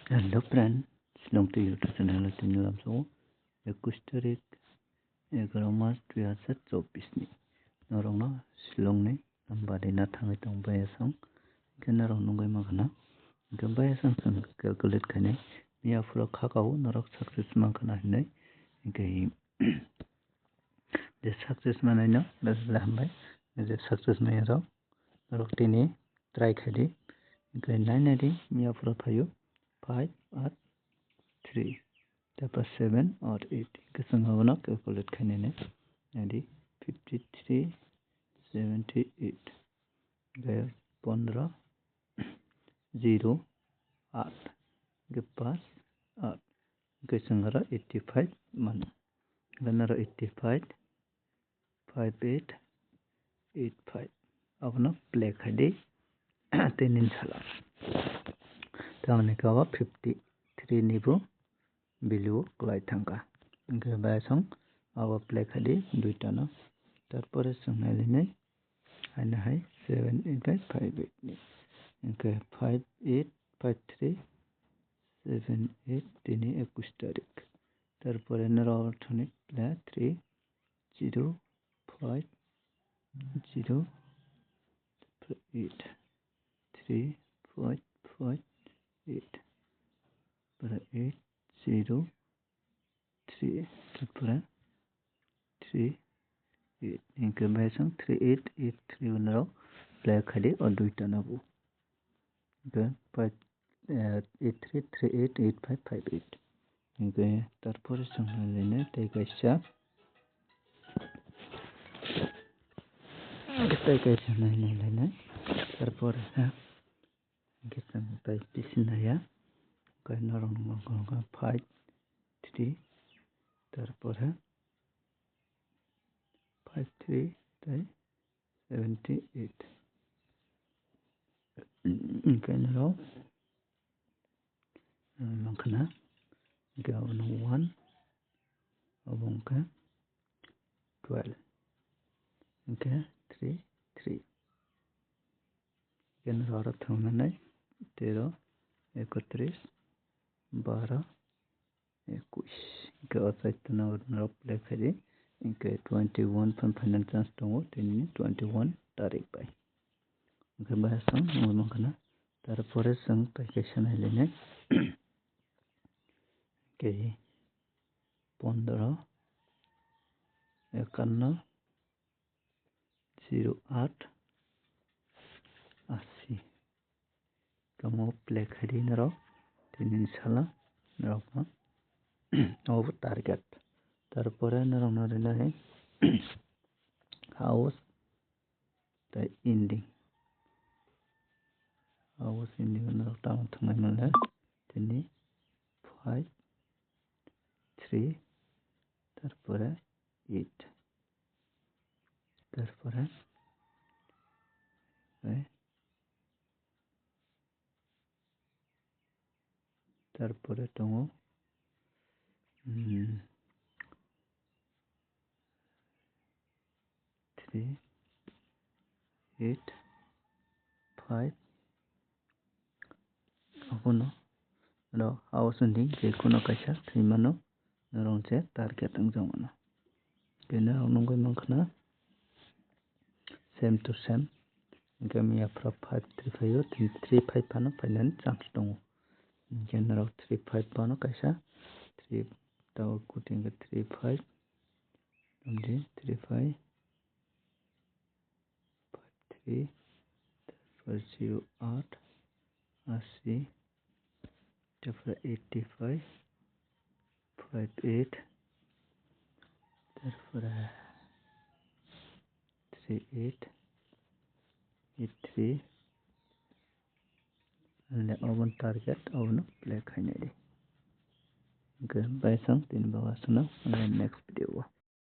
Hello friend, Shillong Teer YouTube channel tindalam so 21 tarik 11 Mac 2024 ni norongno Shillong ni nambadi na thangai tong bayasang kenarong nunggai magana ke bayasang sang calculate khane miya furo khakau norok success mangkana hinai ke the success manai no lambai the success mai ro norok tini try khadi ke 990 miya furo thayo 5 or 3 tapos 7 or 8 kesang hawana calculate khane ne adi 53 78 gaya 15 0 8 ke 5 8 kesang hara 85 man ganara 85 58 85 abna play khadi tenin sala tamne kawa 53 nibu value klai thangka ke bayasang aba play khadi duita no tarpore sangnai nei aina hai 78558 ni ke 5853 78 tini 21 tarik tarpore narotonic play 3 0 5 0 8 3 5 5 8 para 8 0 3 para 3 8 इनके bayasang 3883 unaro play khadi or duita nabu ke 83388558 इनके tarpore sangnai tei kaisa nai lene tarpore kisang tai pisinaya kai narong ngong 5 3 tarpore 5 3 tai 78 kai narong mangkana gawan 1 abong ka 12 okay 3 3 kan rara thona nai 13 31 12 21 ke outside tuna naro play khadi ke 21 final chance tongo tini 21 tarik bai ke bahasang mangkana tarpore sang paikasa nai lene ke 15 51 08 80 kamu play khadi naro tinin sala naro ma over target tarpore naro nare house the ending house ending naro tang thangai mala tini 5 3 tarpore 8 tarpore tarpore tongo 3 8 5 abono no house ending je kuno kaisa thimano narongche target angjamano kena onongoi mangkhana same to same gamia pro 535 335 pano final chance tongo general 35 pano kaisa 3 taw kuting 35 namdi 35 53 08 80 85 58 38 83 and open target open play khainai de bayasang tin bawasana next video